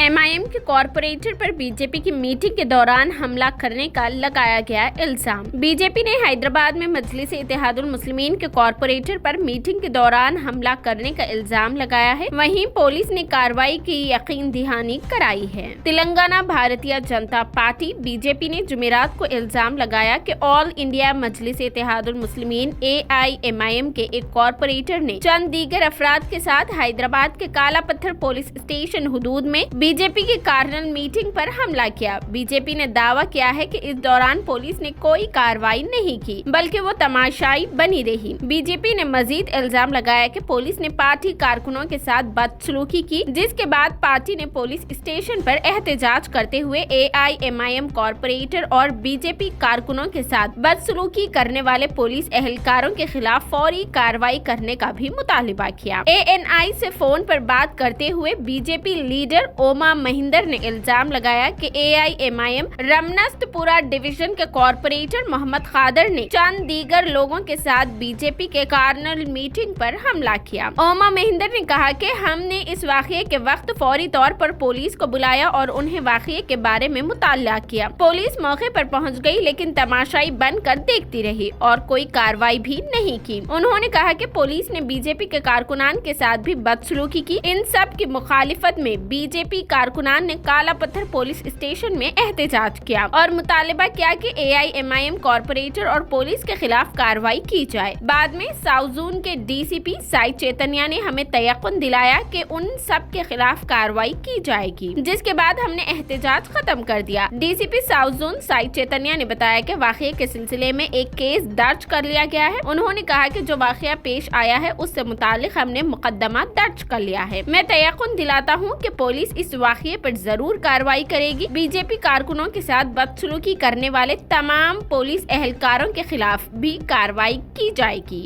MIM के corporator पर BJP की मीटिंग के दौरान हमला करने का लगाया गया इल्जाम। बीजेपी ने हैदराबाद में मजलिस इत्तेहादुल मुस्लिमीन के कॉरपोरेटर पर मीटिंग के दौरान हमला करने का इल्जाम लगाया है। वहीं पुलिस ने कार्रवाई की यकीन दहानी कराई है। तेलंगाना भारतीय जनता पार्टी बीजेपी ने जुमेरात को इल्जाम लगाया कि ऑल इंडिया मजलिस इत्तेहादुल मुस्लिमीन AIMIM के एक कॉरपोरेटर ने चंद दीगर अफराद के साथ हैदराबाद के काला पत्थर पुलिस स्टेशन हुदूद में बीजेपी की कार्नल मीटिंग पर हमला किया। बीजेपी ने दावा किया है कि इस दौरान पुलिस ने कोई कार्रवाई नहीं की, बल्कि वो तमाशाई बनी रही। बीजेपी ने मजीद इल्जाम लगाया कि पुलिस ने पार्टी कारकुनों के साथ बदसलूकी की, जिसके बाद पार्टी ने पुलिस स्टेशन पर एहतजाज करते हुए AIMIM कॉरपोरेटर और बीजेपी कारकुनों के साथ बदसलूकी करने वाले पुलिस एहलकारों के खिलाफ फौरी कार्रवाई करने का भी मुतालिबा किया। ANI से फोन पर बात करते हुए बीजेपी लीडर ओमा महिंदर ने इल्जाम लगाया कि AIMIM रमनस्तपुरा डिवीजन के कॉरपोरेटर मोहम्मद खादर ने चंद दीगर लोगों के साथ बीजेपी के कार्नल मीटिंग पर हमला किया। ओमा महिंदर ने कहा कि हमने इस वाकये के वक्त फौरी तौर पर पुलिस को बुलाया और उन्हें वाकये के बारे में मुताला किया। पुलिस मौके पर पहुंच गई, लेकिन तमाशाई बनकर देखती रही और कोई कार्रवाई भी नहीं की। उन्होंने कहा कि पुलिस ने बीजेपी के कारकुनान के साथ भी बदसलूकी की। इन सब की मुखालिफत में बीजेपी कारकुनान ने काला पत्थर पुलिस स्टेशन में एहतजाज किया और मुतालिबा किया कि AIMIM कॉरपोरेटर और पुलिस के खिलाफ कार्रवाई की जाए। बाद में साउथ जोन के DCP साई चैतन्या ने हमें तयक़ुन दिलाया कि उन सब के खिलाफ कार्रवाई की जाएगी, जिसके बाद हमने एहतजाज खत्म कर दिया। DCP south zone Sai Chaitanya ने बताया कि वाक़ये के सिलसिले में एक केस दर्ज कर लिया गया है। उन्होंने कहा कि जो वाक़या पेश आया है उससे मुतालिक हमने मुकदमा दर्ज कर लिया है। मैं तयक़ुन दिलाता हूँ कि पुलिस इस वाक़ये पर जरूर कार्रवाई करेगी। बीजेपी कारकुनों के साथ बदसलूकी करने वाले तमाम पुलिस एहलकारों के खिलाफ भी कार्रवाई की जाएगी।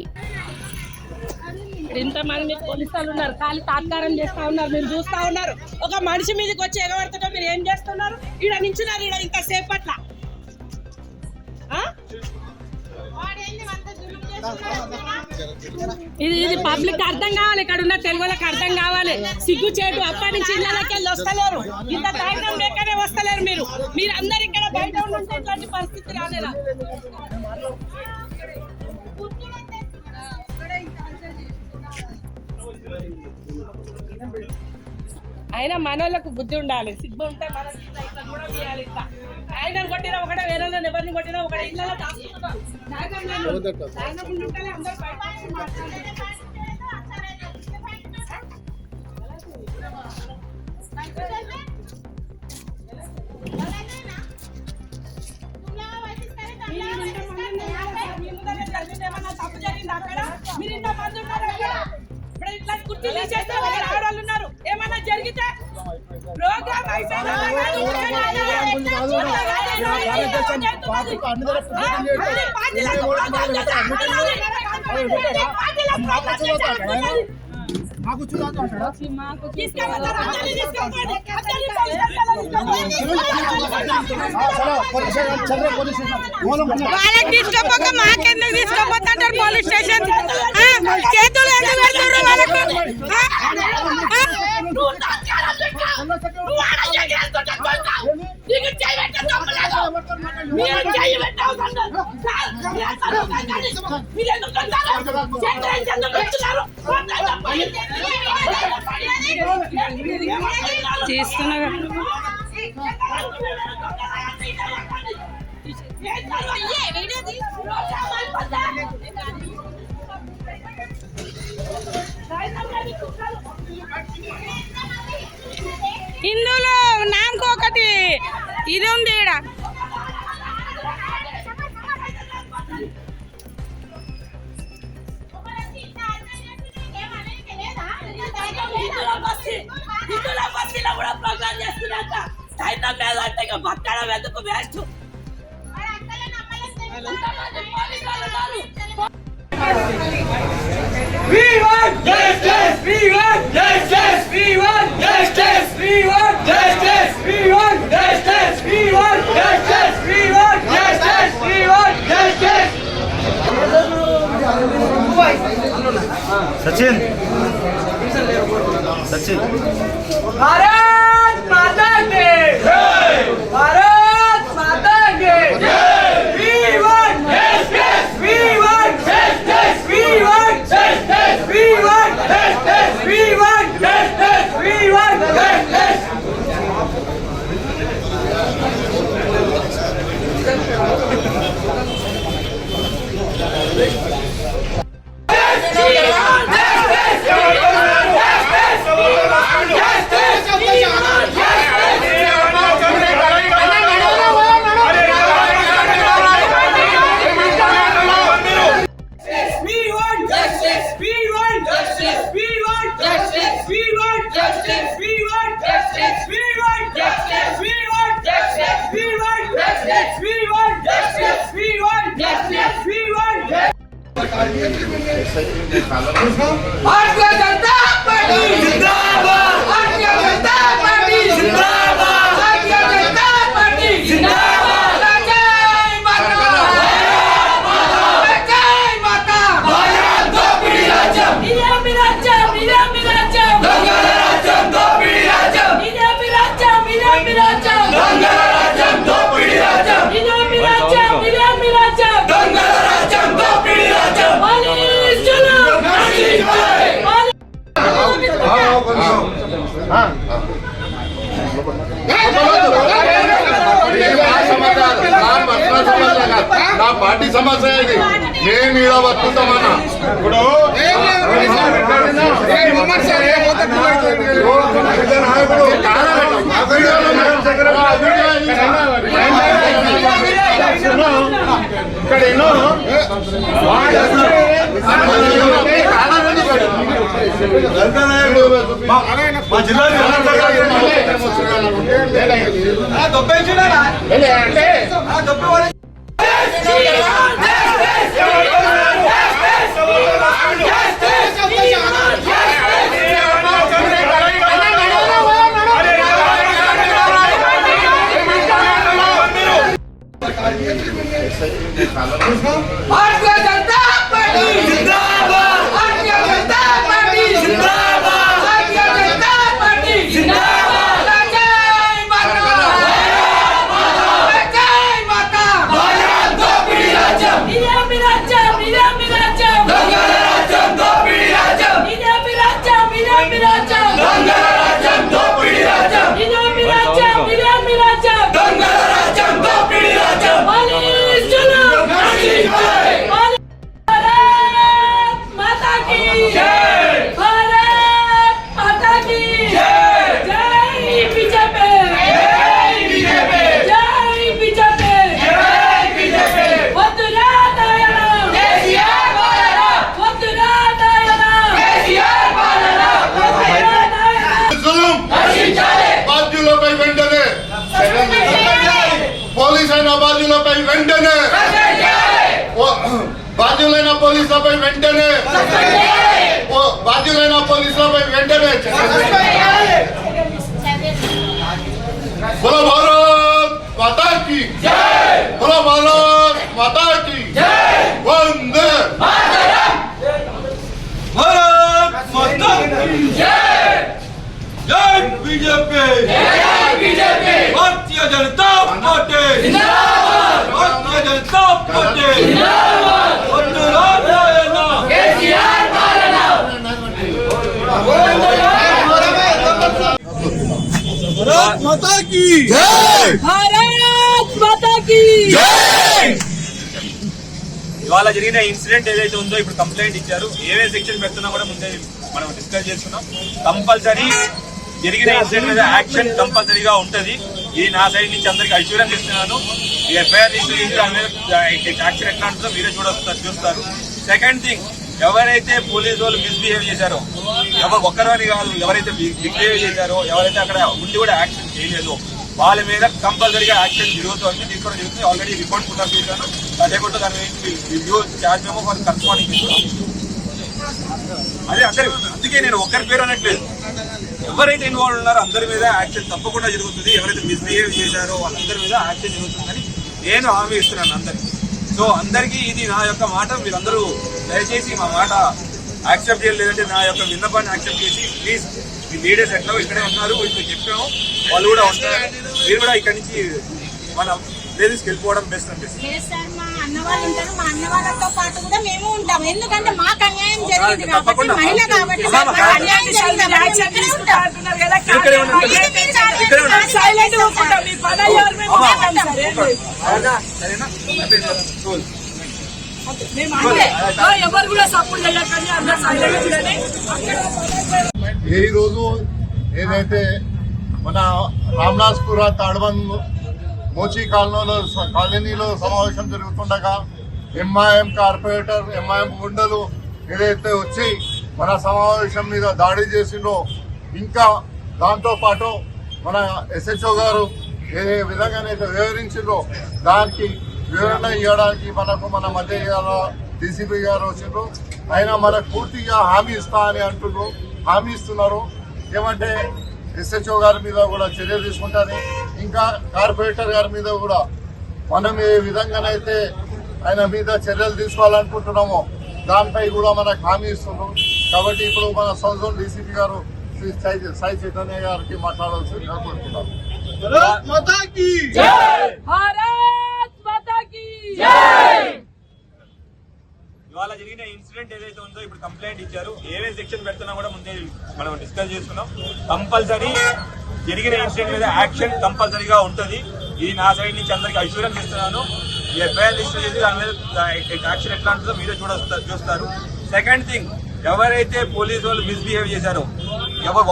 ఇంతమంది పోలీసులు ఉన్నారు, ఖాళీ తాత్కారం చేస్తా ఉన్నారు, మీరు చూస్తా ఉన్నారు. ఒక మనిషి మీదకి వచ్చి ఎగబడుతుంటే మీరు ఏం చేస్తున్నారు? ఈడ నించున్నారు, ఈడ ఇంకా సేపట్ల ఇది పబ్లిక్ అర్థం కావాలి, ఇక్కడ ఉన్న తెలుగు వాళ్ళకి అర్థం కావాలి. సిగ్గు చేటు అప్పటి నుంచి ఇళ్ళకి వెళ్ళి వస్తలేరు, ఇంత ధైర్యం లేకనే వస్తలేరు. మీరు అందరు ఇక్కడ బయట ఉంటే ఇట్లాంటి పరిస్థితి రాలేదా? అయినా మనోళ్ళకు బుద్ధి ఉండాలి, సిగ్గు ఉంటే మన కూడా చేయాలి. ఆయన కొట్టినా ఒకటే, వేరే ఎవరిని కొట్టినా ఒకటే. ఇళ్ళలో దాచుకుంటున్నారు. తప్పు జరిగింది అక్కడ, మీరు ఇంతమంది ఉన్నారు అక్కడ. ఇప్పుడు ఇట్లా కుర్చీలు చేస్తే ఆడవాళ్ళు ఉన్నారు, ఏమన్నా జరిగితే ప్రోగ్రామ్ వాళ్ళకి తీసుకోపోక మాకెందుకు తీసుకోపోతాంటారు పోలీస్ స్టేషన్? చేతులు ఎందుకు పెడతారు వాళ్ళకు? చేస్తున్నారు ఇందులో నామకు ఒకటి ఇది ఉంది. ఈడ కూడా ప్రోగ్రామ్ చేస్తున్నాక సైతం లేదంటే ఇక బతకడం ఎందుకు waste? We want justice! We want justice! We want justice! We want justice! We want justice! We want justice! We want justice! We want justice! Sachin Bharat माता भारतीय जनता पार्टी जिंदाबाद, भारतीय जनता पार्टी जिंदाबाद, भारतीय जनता पार्टी जिंदाबाद, जय माता, जय माता, भारत दोपिडी राज्यम, బిజెపి రాజ్యం బిజెపి రాజ్యం दंगल राज्यम दोपिडी राज्यम, బిజెపి రాజ్యం బిజెపి రాజ్యం दंगल राज्यम दोपिडी राज्यम, బిజెపి రాజ్యం బిజెపి రాజ్యం दंगल राज्यम दोपिडी राज्यम, పోలీస్ చలో నా పార్టీ సమస్య ఇది. నేను ఇలా బతుకుతామన్నా ఇప్పుడు ఇక్కడ ఎన్నో మా జిల్లా भारतीय जनता पार्टी जिंदाबाद, भारतीय जनता पार्टी जिंदाबाद, भारतीय जनता पार्टी जिंदाबाद, जय माता, जय माता, भारत दोपिडी राज्यम, బిజెపి రాజ్యం బిజెపి రాజ్యం दंगल राज्यम दोपिडी राज्यम, బిజెపి రాజ్యం బిజెపి రాజ్యం दंगल राज्यम दोपिडी राज्यम, బిజెపి రాజ్యం బిజెపి రాజ్యం दंगल राज्यम दोपिडी राज्यम, పోలీస్ చలో भारत माता की जय, भारत माता की जय, जय बीजेपी, जय बीजेपी, जय बीजेपी, जय बीजेपी, वतुरा दायना, केसीआर बालना, वतुरा दायना, केसीआर बालना, वतुरा दायना, జులుం రక్షించాలి, బాధ్యులపై వెంటనే పోలీస్ అయిన బాధ్యులపై వెంటనే బాధ్యులైన పోలీసులపై వెంటనే బాధ్యులైన పోలీసులపై వెంటనే బోలో భారత్ మాతా కీ జై, బోలో భారత్ మాతా కీ జై, వందే మాతరం, भारत माता की జై, जय बीजेपी, జై बीजेपी, भारतीय जनता पार्टी, जिंदाबाद, भारतीय जनता पार्टी, जिंदाबाद, वतुरा दायना, केसीआर बालना, भारत माता की జై भारत माता की ఇవాళ జరిగిన ఇన్సిడెంట్ ఏదైతే ఉందో ఇప్పుడు కంప్లైంట్ ఇచ్చారు ఏవే సెక్షన్ పెడుతున్నా కూడా ముందే మనం డిస్కస్ చేసుకున్నాం. కంపల్సరీ జరిగిన ఇన్సిడెంట్ మీద యాక్షన్ కంపల్సరీగా ఉంటది. ఇది నా సైడ్ నుంచి అందరికి అష్యూరెన్స్ ఇస్తున్నాను. ఈ ఎఫ్ఐఆర్ రిజిస్టర్ చేసి దాని మీద యాక్షన్ ఎట్లా ఉంటుందో మీరే చూస్తారు. సెకండ్ థింగ్, ఎవరైతే పోలీసు వాళ్ళు మిస్బిహేవ్ చేశారో ఒక్కరని కాదు, ఎవరైతే మిస్బిహేవ్ చేశారో, ఎవరైతే అక్కడ ఉండి కూడా యాక్షన్ చేయలేదో వాళ్ళ మీద కంపల్సరీగా యాక్షన్ జరుగుతుంది, తీసుకోవడం జరుగుతుంది. ఆల్రెడీ రిపోర్ట్ కూడా చేశాను. అదే కూడా దాని రివ్యూ ఛార్జ్ మేము వాళ్ళకి కన్స్పాండింగ్ ఇస్తున్నాం. అదే అందుకే నేను ఒక్కరి పేరు అనట్లేదు, ఎవరైతే ఇన్వాల్వ్ ఉన్నారో అందరి మీద యాక్షన్ తప్పకుండా జరుగుతుంది. ఎవరైతే మిస్బిహేవ్ చేశారో వాళ్ళందరి మీద యాక్షన్ జరుగుతుందని నేను హామీ ఇస్తున్నాను అందరికి. సో అందరికీ ఇది నా యొక్క మాట, మీరందరూ దయచేసి మా మాట యాక్సెప్ట్ చేయలేదంటే నా యొక్క విన్నపాన్ని యాక్సెప్ట్ చేసి ప్లీజ్ మీ లీడర్స్ ఎట్లా ఇక్కడే ఉన్నారు, ఇప్పుడు చెప్పాము, వాళ్ళు కూడా ఉంటారు. మీరు కూడా ఇక్కడి నుంచి మన ప్లేసెస్కి వెళ్ళిపోవడం బెస్ట్ అనిపిస్తుంది. లేదు సార్, మా అన్న వాళ్ళు ఉంటారు, మా అన్న వాళ్ళతో పాటు కూడా మేము ఉంటాం. ఎందుకంటే మాకు అన్యాయం జరిగింది కాబట్టి, తప్పకుండా. మహిళ కాబట్టి అమ్మా, మాకు అన్యాయం జరిగింది కాబట్టి మేము ఇక్కడే ఉంటాం. ఇక్కడే ఉంటాం. ఇక్కడే ఉంటాం. సైలెంట్ ఊరుకుంటాం. మీ పదాలు ఎవరు మేము అమ్మా. మాట్లాడతాం సార్. సరేనా? మేము అంటే ఎవరు కూడా సపోర్ట్ చేయకండి, అందరూ సైలెంట్ ఉండండి. ఈ రోజు ఏదైతే మన రామనాథ్పుర తాడ్వన్ మోచి కాలనీలో సమావేశం జరుగుతుండగా ఎంఐఎం కార్పొరేటర్ ఎంఐఎం గుండెలు ఏదైతే వచ్చి మన సమావేశం మీద దాడి చేసిందో, ఇంకా దాంతో పాటు మన ఎస్హెచ్ఓ గారు ఏ విధంగానైతే వివరించిందో దానికి వివరణ ఇవ్వడానికి మన మధ్య డీసీపీ గారు వచ్చిండ్రు. ఆయన మనకు పూర్తిగా హామీ ఇస్తా అని అంటున్నారు, హామీ ఇస్తున్నారు. ఏమంటే SHO గారి మీద కూడా చర్యలు తీసుకుంటారని, ఇంకా కార్పొరేటర్ గారి మీద కూడా మనం ఏ విధంగానైతే ఆయన మీద చర్యలు తీసుకోవాలనుకుంటున్నామో దానిపై కూడా మనకు హామీ ఇస్తున్నాం. కాబట్టి ఇప్పుడు మన సౌత్ జోన్ డీసీపీ గారు శ్రీ సాయి చైతన్య గారికి మాట్లాడాల్సి కోరుతున్నాం. భారత్ మాతా కీ భారత్ మాతా కీ ఇవాళ జరిగిన ఇన్సిడెంట్ ఏదైతే ఉందో ఇప్పుడు కంప్లైంట్ ఇచ్చారు. ఏవే సెక్షన్ పెడుతున్నా కూడా ముందే మనం డిస్కస్ చేసుకున్నాం. కంపల్సరీ జరిగిన ఇన్సిడెంట్ మీద యాక్షన్ కంపల్సరీగా ఉంటుంది. ఇది నా సైడ్ నుంచి అందరికి అష్యూరెన్స్ ఇస్తున్నాను. ఎఫ్ఐఆర్ రిజిస్టర్ చేసి దాని మీద యాక్షన్ ఎట్లా ఉంటుందో మీరే చూస్తారు. సెకండ్ థింగ్, ఎవరైతే పోలీసు వాళ్ళు మిస్బిహేవ్ చేశారో,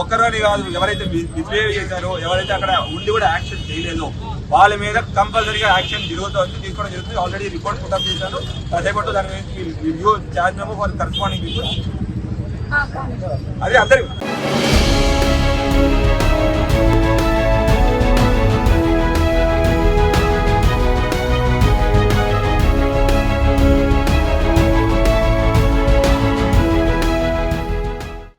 ఒక్కరోని కాదు, ఎవరైతే మిస్బిహేవ్ చేశారో, ఎవరైతే అక్కడ ఉండి కూడా యాక్షన్ చేయలేదో వాళ్ళ మీద కంపల్సరీగా యాక్షన్ తీసుకోవడం జరుగుతుంది. ఆల్రెడీ రిపోర్ట్ పుట్అప్ చేశాను. అదేపట్టు దాని మీద review charge memo for corresponding people. అది అందరూ